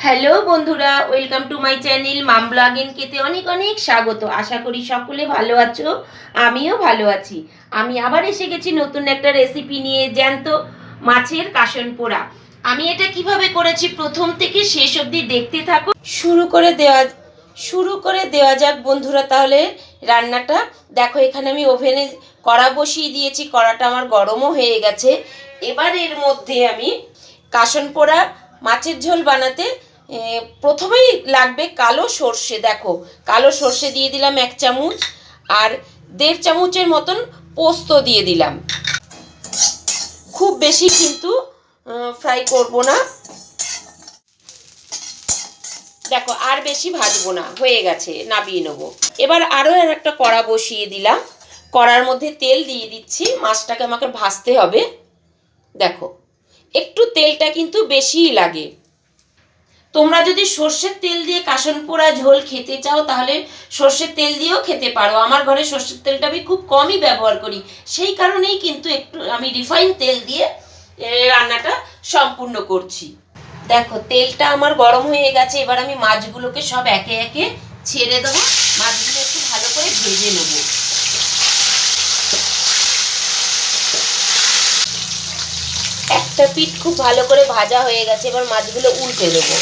Hello বন্ধুরা, welcome to my channel mom blog এন কেতে অনেক অনেক স্বাগত। আশা করি সকলে ভালো আছো, আমিও ভালো আছি। আমি আবার এসে গেছি নতুন একটা রেসিপি নিয়ে, জ্যান্ত মাছের কাসন পোড়া। আমি এটা কিভাবে করেছি প্রথম থেকে শেষ অবধি দেখতে থাকো। শুরু করে দেওয়া যাক বন্ধুরা তাহলে রান্নাটা। দেখো এখানে আমি ওভেনে কড়া বসিয়ে দিয়েছি, কড়াটা আমার গরমও হয়ে গেছে। এবার এর মধ্যে আমি কাসন পোড়া মাছের ঝোল বানাতে প্রথমেই লাগবে কালো সর্ষে। দেখো কালো সর্ষে দিয়ে দিলাম 1 চামচ, আর 1.5 চামচের মতন পোস্ত দিয়ে দিলাম। খুব বেশি কিন্তু ফ্রাই করব না। দেখো আর বেশি ভাজবো না, হয়ে গেছে, নামিয়ে নেবো। এবার আরও একটা কড়া বসিয়ে দিলাম, কড়ার মধ্যে তেল দিয়ে দিচ্ছি। মাছটাকে আমাকে ভাজতে হবে। দেখো একটু তেলটা কিন্তু বেশিই লাগে। তোমরা যদি সর্ষের তেল দিয়ে কাসন পোড়া ঝোল খেতে চাও তাহলে সর্ষের তেল দিয়েও খেতে পারো। আমার ঘরে সর্ষের তেলটা আমি খুব কমই ব্যবহার করি, সেই কারণেই কিন্তু একটু আমি রিফাইন তেল দিয়ে রান্নাটা সম্পূর্ণ করছি। দেখো তেলটা আমার গরম হয়ে গেছে। এবার আমি মাছগুলোকে সব একে একে ছেড়ে দেবো। মাছগুলো একটু ভালো করে ভেজে নেবো। একটা পিঠ খুব ভালো করে ভাজা হয়ে গেছে, এবার মাছগুলো উল্টে দেবো।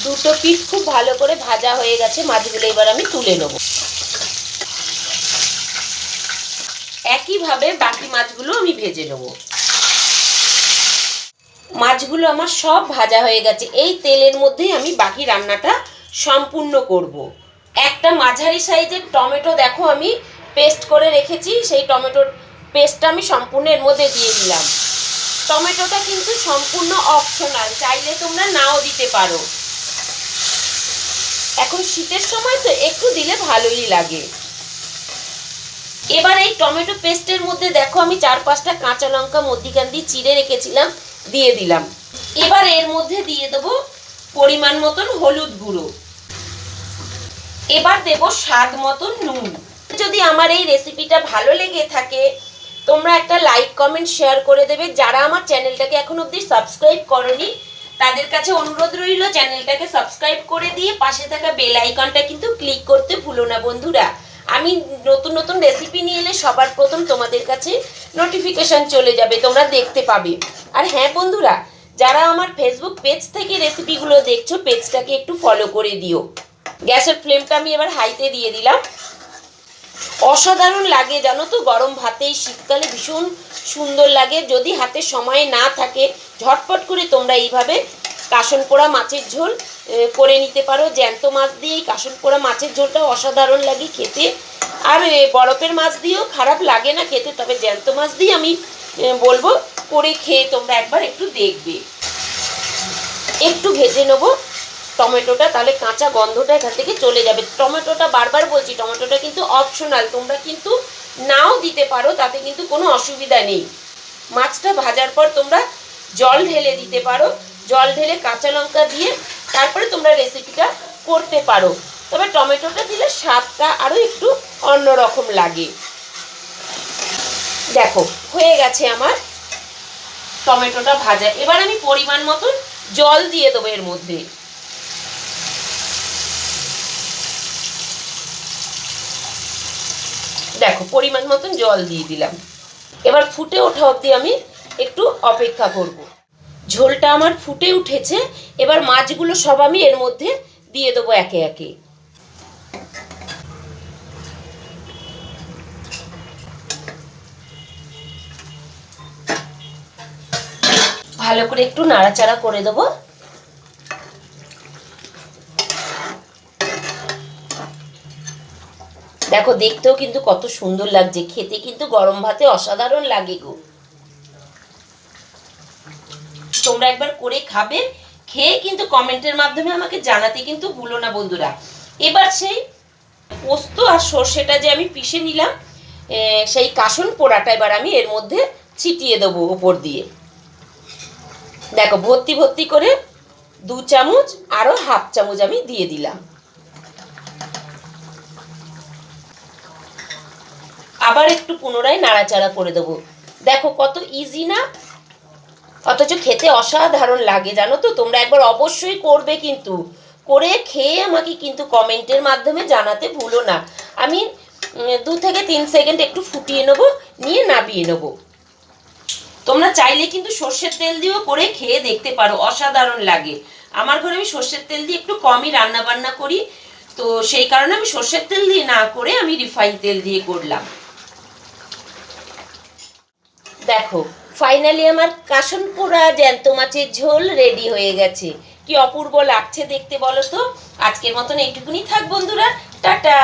দুটো পিঠ খুব ভালো করে ভাজা হয়ে গেছে, মাছগুলো এবার আমি তুলে নেব। একইভাবে বাকি মাছগুলো আমি ভেজে নেব। মাছগুলো আমার সব ভাজা হয়ে গেছে। এই তেলের মধ্যেই আমি বাকি রান্নাটা সম্পূর্ণ করব। একটা মাঝারি সাইজের টমেটো দেখো আমি পেস্ট করে রেখেছি, সেই টমেটোর পেস্টটা আমি সম্পূর্ণ এর মধ্যে দিয়ে দিলাম। টমেটোটা কিন্তু সম্পূর্ণ অপশনাল, চাইলে তোমরা নাও দিতে পারো। এখন শীতের সময় তো একটু দিলে ভালোই লাগে। এবার এই টমেটো পেস্টের মধ্যে দেখো আমি 4-5টা কাঁচা লঙ্কা মধ্যিখান দিয়ে চিড়ে রেখেছিলাম, দিয়ে দিলাম। এবার এর মধ্যে দিয়ে দেবো পরিমাণ মতন হলুদ গুঁড়ো। এবার দেব স্বাদ মতন নুন। যদি আমার এই রেসিপিটা ভালো লেগে থাকে তোমরা একটা লাইক কমেন্ট শেয়ার করে দেবে। যারা আমার চ্যানেলটাকে এখন অবধি সাবস্ক্রাইব করনি তাদের কাছে অনুরোধ রইল চ্যানেলটাকে সাবস্ক্রাইব করে দিয়ে পাশে থাকা বেল আইকনটা কিন্তু ক্লিক করতে ভুলো না বন্ধুরা। আমি নতুন নতুন রেসিপি নিয়ে এলে সবার প্রথম তোমাদের কাছে নোটিফিকেশন চলে যাবে, তোমরা দেখতে পাবে। আর হ্যাঁ বন্ধুরা, যারা আমার ফেসবুক পেজ থেকে রেসিপিগুলো দেখছো পেজটাকে একটু ফলো করে দিও। গ্যাসের ফ্লেমটা আমি এবার হাইতে দিয়ে দিলাম। অসাধারণ লাগে জানো তো, গরম ভাতে এই শীতকালে ভীষণ সুন্দর লাগে। যদি হাতে সময় না থাকে ঝটপট করে তোমরা এইভাবে কাসন পোড়া মাছের ঝোল করে নিতে পারো। জ্যান্ত মাছ দিয়ে এই কাসন পোড়া মাছের ঝোলটা অসাধারণ লাগে খেতে। আর বরফের মাছ দিয়েও খারাপ লাগে না খেতে, তবে জ্যান্ত মাছ দিয়ে আমি বলবো করে খেয়ে তোমরা একবার একটু দেখবে। একটু ভেজে নেবো টমেটোটা, তাহলে কাঁচা গন্ধটা এখান থেকে চলে যাবে। টমেটোটা বারবার বলছি টমেটোটা কিন্তু অপশনাল, তোমরা কিন্তু নাও দিতে পারো, তাতে কিন্তু কোনো অসুবিধা নেই। মাছটা ভাজার পর তোমরা জল ঢেলে দিতে পারো, জল ঢেলে কাঁচা লঙ্কা দিয়ে তারপরে তোমরা রেসিপিটা করতে পারো। তবে টমেটোটা দিলে স্বাদটা আরও একটু অন্যরকম লাগে। দেখো হয়ে গেছে আমার টমেটোটা ভাজা। এবার আমি পরিমাণ মতন জল দিয়ে দেবো এর মধ্যে। দেখো পরিমাণ মতন জল দিয়ে দিলাম। এবার ফুটে ওঠা অবধি আমি একটু অপেক্ষা করব। ঝোলটা আমার ফুটে উঠেছে। এবার মাছগুলো সব আমি এর মধ্যে দিয়ে দেবো একে একে। ভালো করে একটু নাড়াচাড়া করে দেবো। দেখো দেখতেও কিন্তু কত সুন্দর লাগছে, খেতে কিন্তু গরম ভাতে অসাধারণ লাগে গো। তোমরা একবার করে খাবে, খেয়ে কিন্তু কমেন্টের মাধ্যমে আমাকে জানাতে কিন্তু ভুলো না বন্ধুরা। এবার সেই পোস্ত আর সর্ষেটা যে আমি পিষে নিলাম সেই কাসন পোড়াটা এবার আমি এর মধ্যে ছিটিয়ে দেবো উপর দিয়ে। দেখো ভর্তি ভর্তি করে 2 চামচ আরও 1/2 চামচ আমি দিয়ে দিলাম। আবার একটু পুনরায় নাড়াচাড়া করে দেবো। দেখো কত ইজি না, অথচ খেতে অসাধারণ লাগে জানো তো। তোমরা একবার অবশ্যই করবে, কিন্তু করে খেয়ে আমাকে কিন্তু কমেন্টের মাধ্যমে জানাতে ভুলো না। আমি 2 থেকে 3 সেকেন্ড একটু ফুটিয়ে নেবো, নিয়ে নামিয়ে নেবো। তোমরা চাইলে কিন্তু সর্ষের তেল দিয়েও করে খেয়ে দেখতে পারো, অসাধারণ লাগে। আমার ঘরে আমি সর্ষের তেল দিয়ে একটু কমই রান্না বান্না করি, তো সেই কারণে আমি সর্ষের তেল দিয়ে না করে আমি রিফাইন তেল দিয়ে করলাম। দেখো ফাইনালি আমার কাসন পোড়া জ্যান্ত মাছের ঝোল রেডি হয়ে গেছে। কি অপূর্ব লাগছে দেখতে বলো তো। আজকের মতন এইটুকুনি থাক বন্ধুরা, টাটা।